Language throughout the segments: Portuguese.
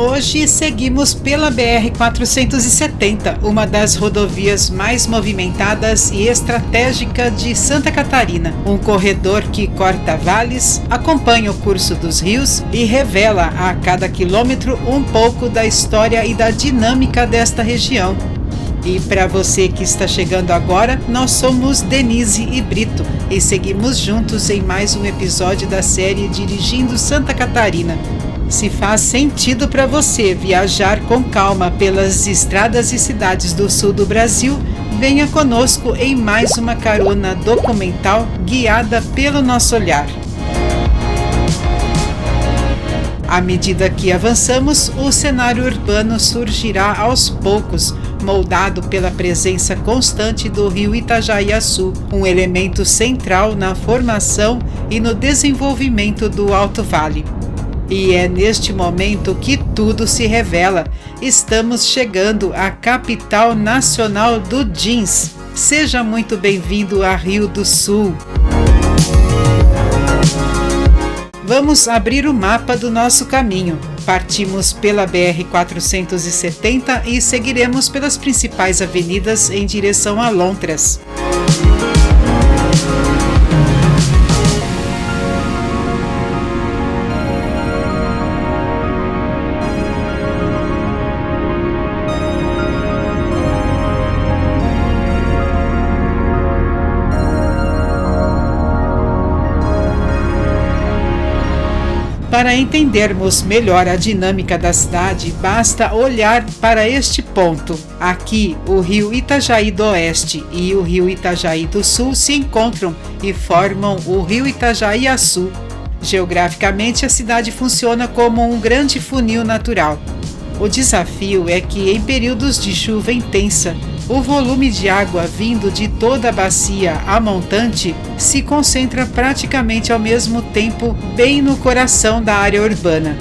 Hoje seguimos pela BR-470, uma das rodovias mais movimentadas e estratégica de Santa Catarina. Um corredor que corta vales, acompanha o curso dos rios e revela a cada quilômetro um pouco da história e da dinâmica desta região. E para você que está chegando agora, nós somos Denise e Brito e seguimos juntos em mais um episódio da série Dirigindo Santa Catarina. Se faz sentido para você viajar com calma pelas estradas e cidades do sul do Brasil, venha conosco em mais uma carona documental guiada pelo nosso olhar. À medida que avançamos, o cenário urbano surgirá aos poucos, moldado pela presença constante do rio Itajaiaçu, um elemento central na formação e no desenvolvimento do Alto Vale. E é neste momento que tudo se revela. Estamos chegando à capital nacional do jeans. Seja muito bem-vindo a Rio do Sul. Vamos abrir o mapa do nosso caminho. Partimos pela BR-470 e seguiremos pelas principais avenidas em direção a Lontras. Para entendermos melhor a dinâmica da cidade, basta olhar para este ponto. Aqui, o rio Itajaí do Oeste e o rio Itajaí do Sul se encontram e formam o rio Itajaiaçu. Geograficamente, a cidade funciona como um grande funil natural. O desafio é que, em períodos de chuva intensa, o volume de água vindo de toda a bacia a montante se concentra praticamente ao mesmo tempo bem no coração da área urbana.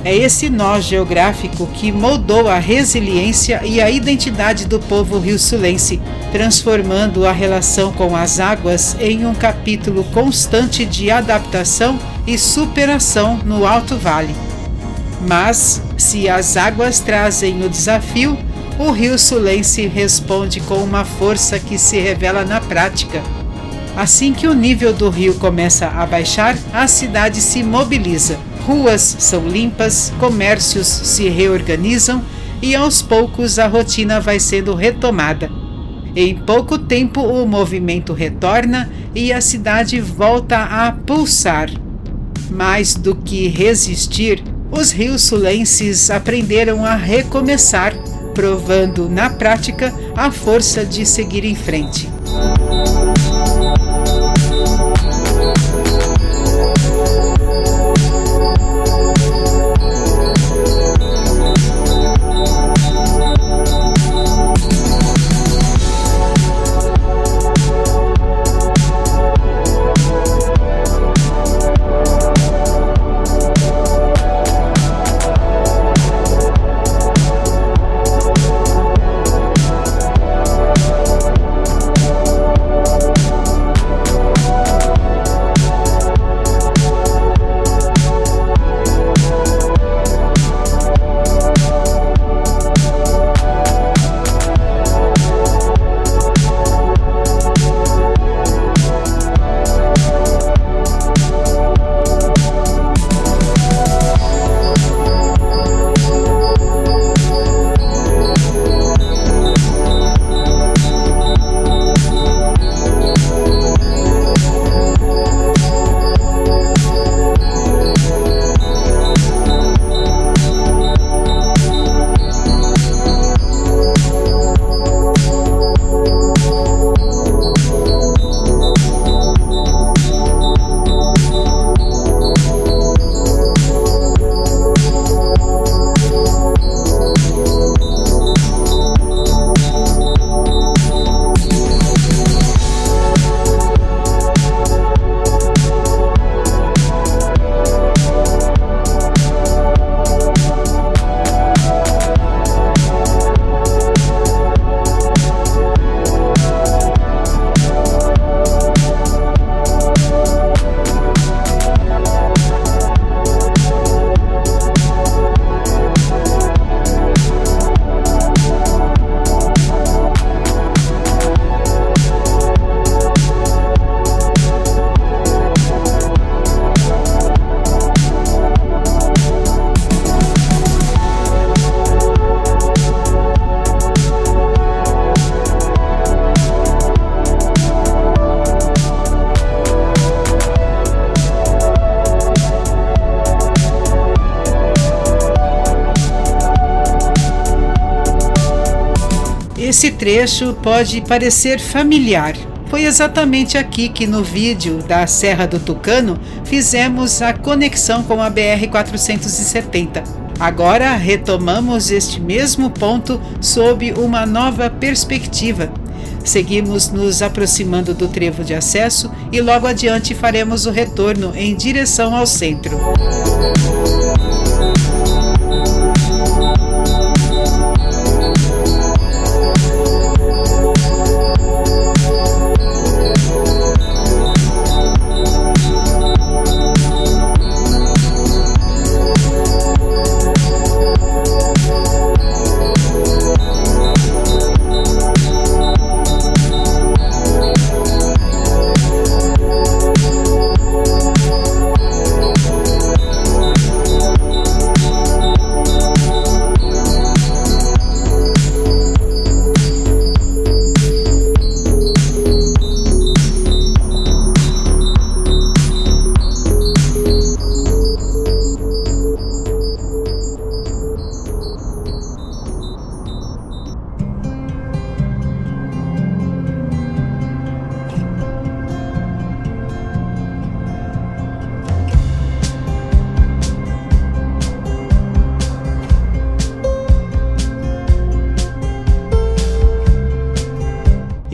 É esse nó geográfico que moldou a resiliência e a identidade do povo rio-sulense, transformando a relação com as águas em um capítulo constante de adaptação e superação no Alto Vale. Mas, se as águas trazem o desafio, o rio-sulense responde com uma força que se revela na prática. Assim que o nível do rio começa a baixar, a cidade se mobiliza. Ruas são limpas, comércios se reorganizam e aos poucos a rotina vai sendo retomada. Em pouco tempo o movimento retorna e a cidade volta a pulsar. Mais do que resistir, os rio-sulenses aprenderam a recomeçar, provando na prática a força de seguir em frente. Esse trecho pode parecer familiar. Foi exatamente aqui que no vídeo da Serra do Tucano fizemos a conexão com a BR-470. Agora retomamos este mesmo ponto sob uma nova perspectiva. Seguimos nos aproximando do trevo de acesso e logo adiante faremos o retorno em direção ao centro.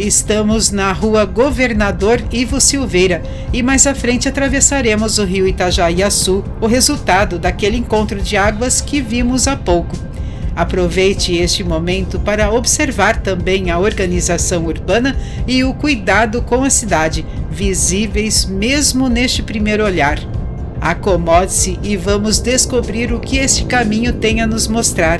Estamos na rua Governador Ivo Silveira e mais à frente atravessaremos o rio Itajaiaçu, o resultado daquele encontro de águas que vimos há pouco. Aproveite este momento para observar também a organização urbana e o cuidado com a cidade, visíveis mesmo neste primeiro olhar. Acomode-se e vamos descobrir o que este caminho tem a nos mostrar.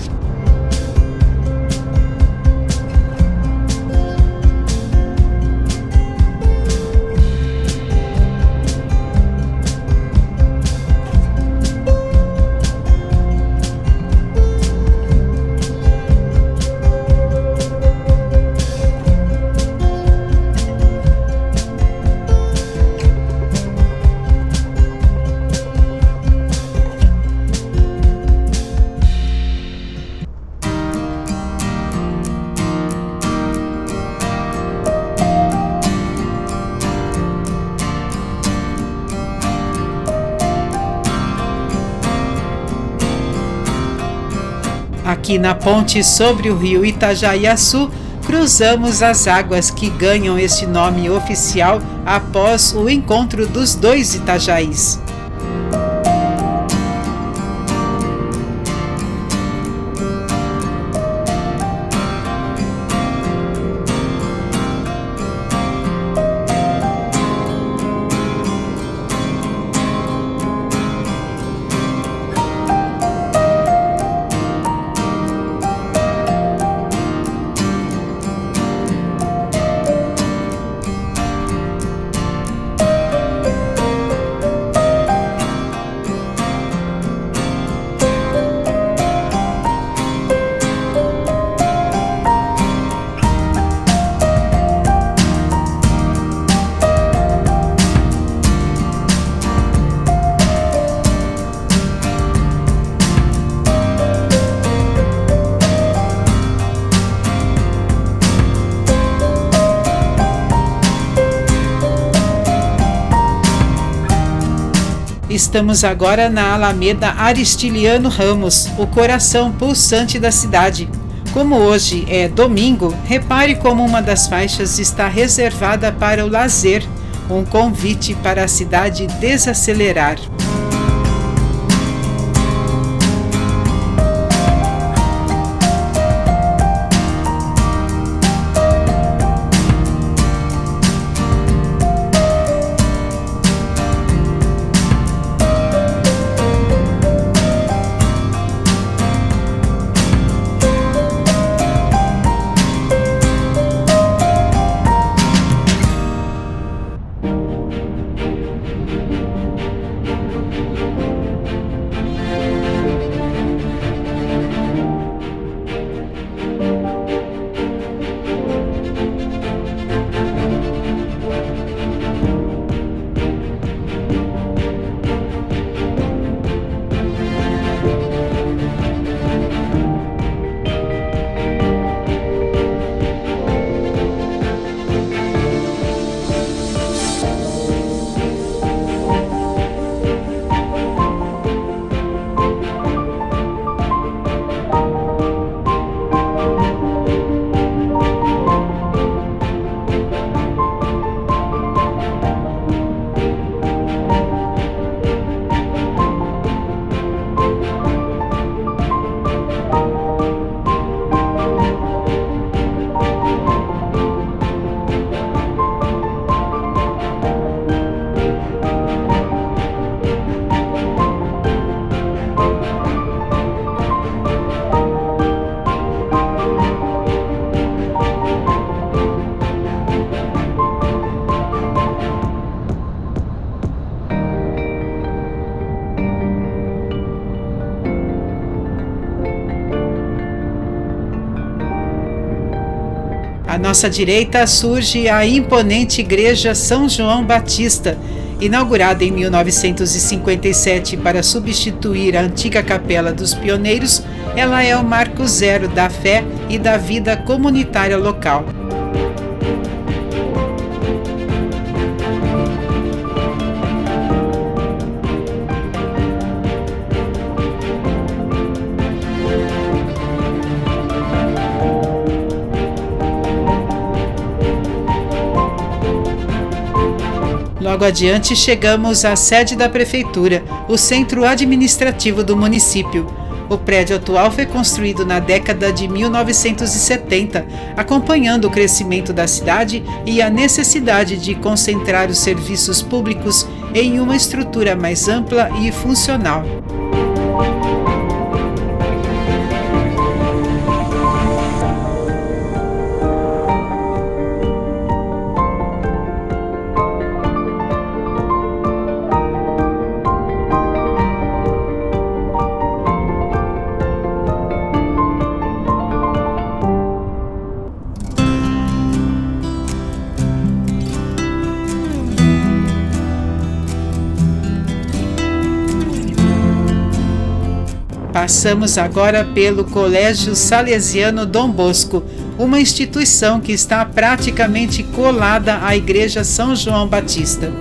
Aqui na ponte sobre o rio Itajaiaçu, cruzamos as águas que ganham este nome oficial após o encontro dos dois Itajaís. Estamos agora na Alameda Aristiliano Ramos, o coração pulsante da cidade. Como hoje é domingo, repare como uma das faixas está reservada para o lazer, um convite para a cidade desacelerar. À nossa direita surge a imponente Igreja São João Batista, inaugurada em 1957 para substituir a antiga Capela dos Pioneiros. Ela é o marco zero da fé e da vida comunitária local. Logo adiante chegamos à sede da prefeitura, o centro administrativo do município. O prédio atual foi construído na década de 1970, acompanhando o crescimento da cidade e a necessidade de concentrar os serviços públicos em uma estrutura mais ampla e funcional. Passamos agora pelo Colégio Salesiano Dom Bosco, uma instituição que está praticamente colada à Igreja São João Batista.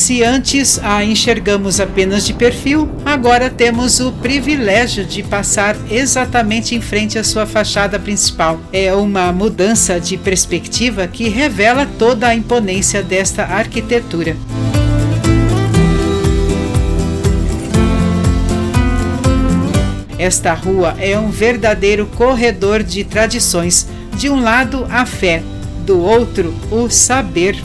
Se antes a enxergamos apenas de perfil, agora temos o privilégio de passar exatamente em frente à sua fachada principal. É uma mudança de perspectiva que revela toda a imponência desta arquitetura. Esta rua é um verdadeiro corredor de tradições. De um lado, a fé, do outro, o saber.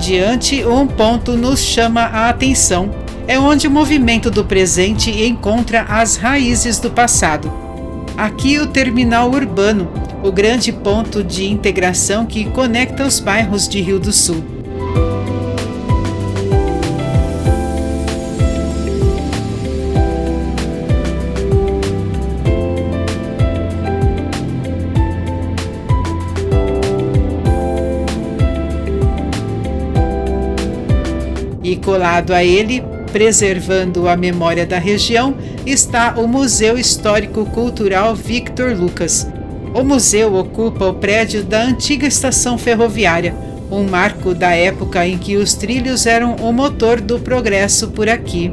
adiante, um ponto nos chama a atenção. É onde o movimento do presente encontra as raízes do passado. Aqui o terminal urbano, o grande ponto de integração que conecta os bairros de Rio do Sul. E colado a ele, preservando a memória da região, está o Museu Histórico Cultural Victor Lucas. O museu ocupa o prédio da antiga estação ferroviária, um marco da época em que os trilhos eram o motor do progresso por aqui.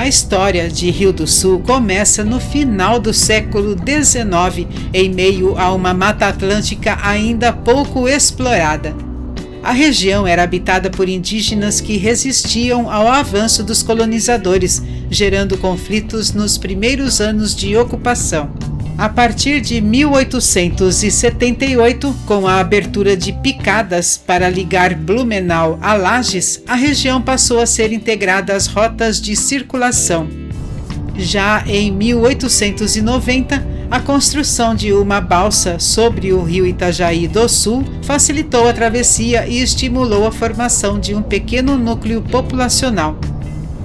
A história de Rio do Sul começa no final do século XIX, em meio a uma Mata Atlântica ainda pouco explorada. A região era habitada por indígenas que resistiam ao avanço dos colonizadores, gerando conflitos nos primeiros anos de ocupação. A partir de 1878, com a abertura de picadas para ligar Blumenau a Lages, a região passou a ser integrada às rotas de circulação. Já em 1890, a construção de uma balsa sobre o rio Itajaí do Sul facilitou a travessia e estimulou a formação de um pequeno núcleo populacional.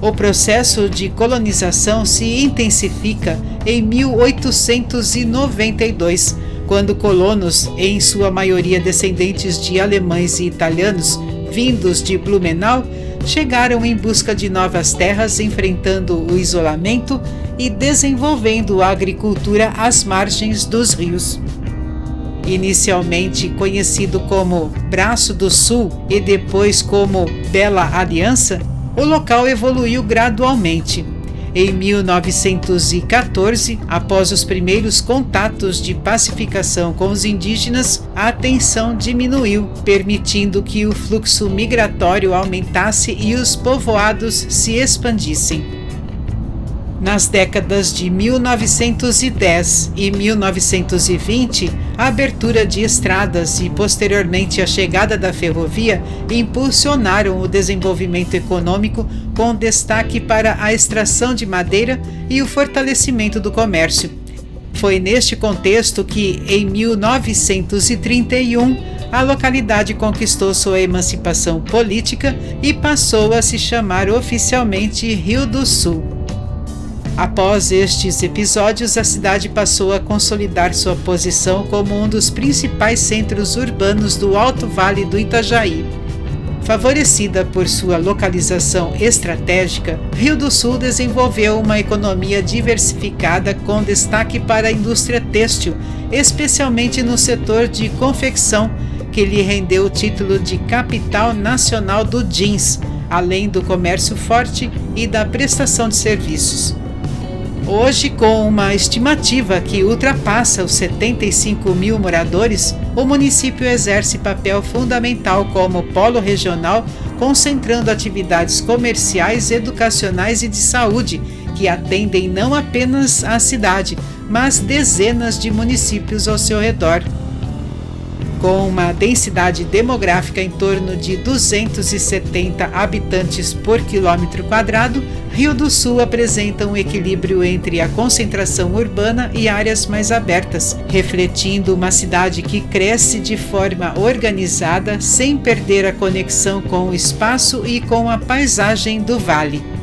O processo de colonização se intensifica em 1892, quando colonos, em sua maioria descendentes de alemães e italianos, vindos de Blumenau, chegaram em busca de novas terras, enfrentando o isolamento e desenvolvendo a agricultura às margens dos rios. Inicialmente conhecido como Braço do Sul e depois como Bela Aliança, o local evoluiu gradualmente. Em 1914, após os primeiros contatos de pacificação com os indígenas, a tensão diminuiu, permitindo que o fluxo migratório aumentasse e os povoados se expandissem. Nas décadas de 1910 e 1920, a abertura de estradas e posteriormente a chegada da ferrovia impulsionaram o desenvolvimento econômico, com destaque para a extração de madeira e o fortalecimento do comércio. Foi neste contexto que, em 1931, a localidade conquistou sua emancipação política e passou a se chamar oficialmente Rio do Sul. Após estes episódios, a cidade passou a consolidar sua posição como um dos principais centros urbanos do Alto Vale do Itajaí. Favorecida por sua localização estratégica, Rio do Sul desenvolveu uma economia diversificada com destaque para a indústria têxtil, especialmente no setor de confecção, que lhe rendeu o título de capital nacional do jeans, além do comércio forte e da prestação de serviços. Hoje, com uma estimativa que ultrapassa os 75 mil moradores, o município exerce papel fundamental como polo regional, concentrando atividades comerciais, educacionais e de saúde, que atendem não apenas a cidade, mas dezenas de municípios ao seu redor. Com uma densidade demográfica em torno de 270 habitantes por quilômetro quadrado, Rio do Sul apresenta um equilíbrio entre a concentração urbana e áreas mais abertas, refletindo uma cidade que cresce de forma organizada sem perder a conexão com o espaço e com a paisagem do vale.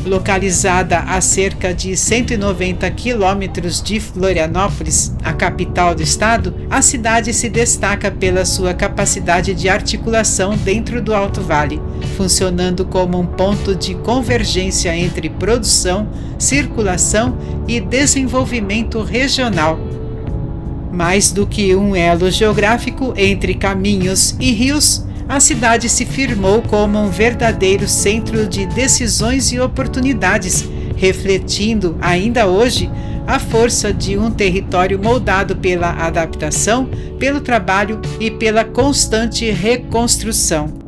Localizada a cerca de 190 quilômetros de Florianópolis, a capital do estado, a cidade se destaca pela sua capacidade de articulação dentro do Alto Vale, funcionando como um ponto de convergência entre produção, circulação e desenvolvimento regional. Mais do que um elo geográfico entre caminhos e rios, a cidade se firmou como um verdadeiro centro de decisões e oportunidades, refletindo, ainda hoje, a força de um território moldado pela adaptação, pelo trabalho e pela constante reconstrução.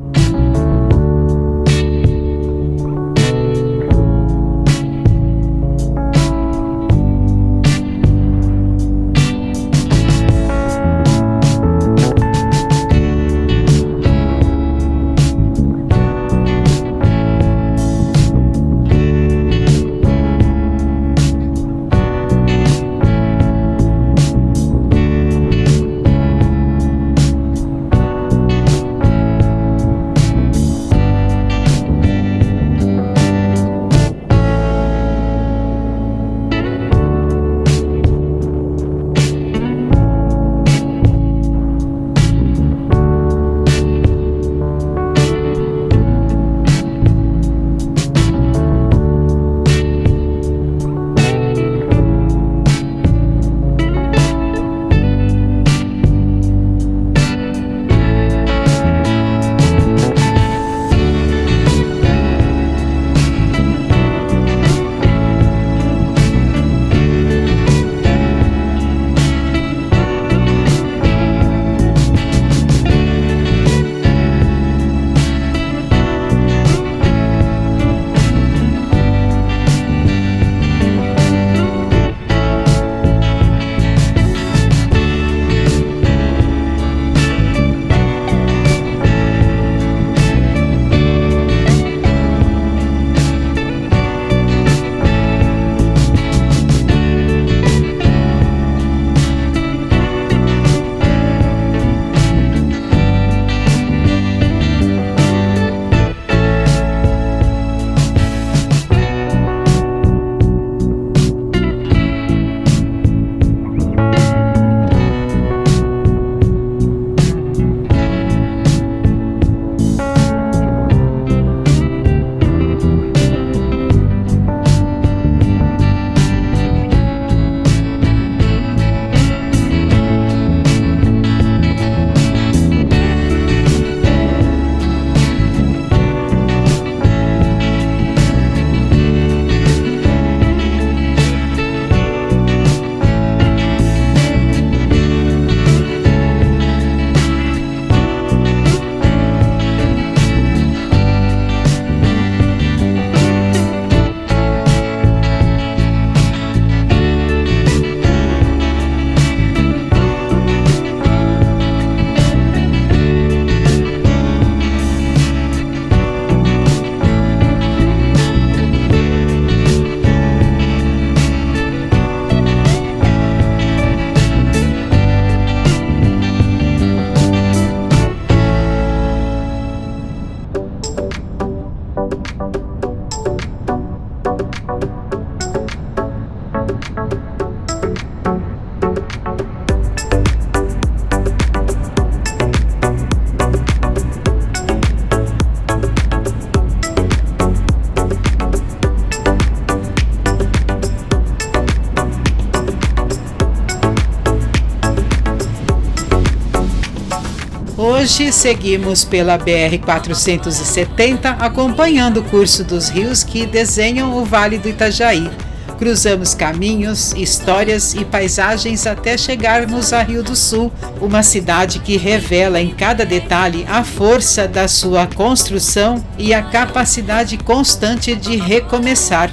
Hoje seguimos pela BR-470 acompanhando o curso dos rios que desenham o Vale do Itajaí. Cruzamos caminhos, histórias e paisagens até chegarmos a Rio do Sul, uma cidade que revela em cada detalhe a força da sua construção e a capacidade constante de recomeçar.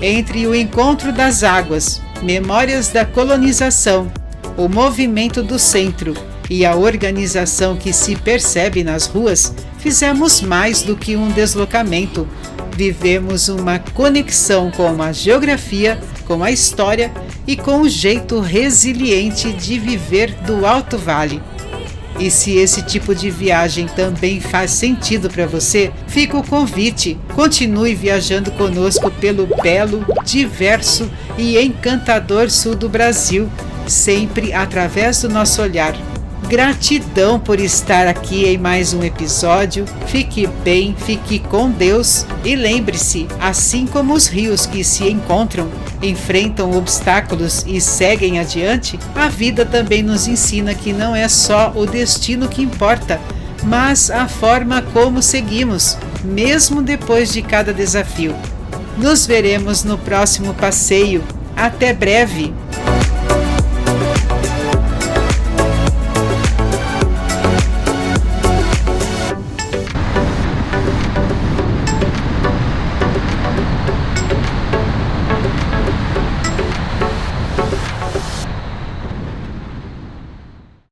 Entre o encontro das águas, memórias da colonização, o movimento do centro e a organização que se percebe nas ruas, fizemos mais do que um deslocamento. Vivemos uma conexão com a geografia, com a história e com o jeito resiliente de viver do Alto Vale. E se esse tipo de viagem também faz sentido para você, fica o convite. Continue viajando conosco pelo belo, diverso e encantador sul do Brasil, sempre através do nosso olhar. Gratidão por estar aqui em mais um episódio. Fique bem, fique com Deus e lembre-se, assim como os rios que se encontram, enfrentam obstáculos e seguem adiante, a vida também nos ensina que não é só o destino que importa, mas a forma como seguimos, mesmo depois de cada desafio. Nos veremos no próximo passeio. Até breve!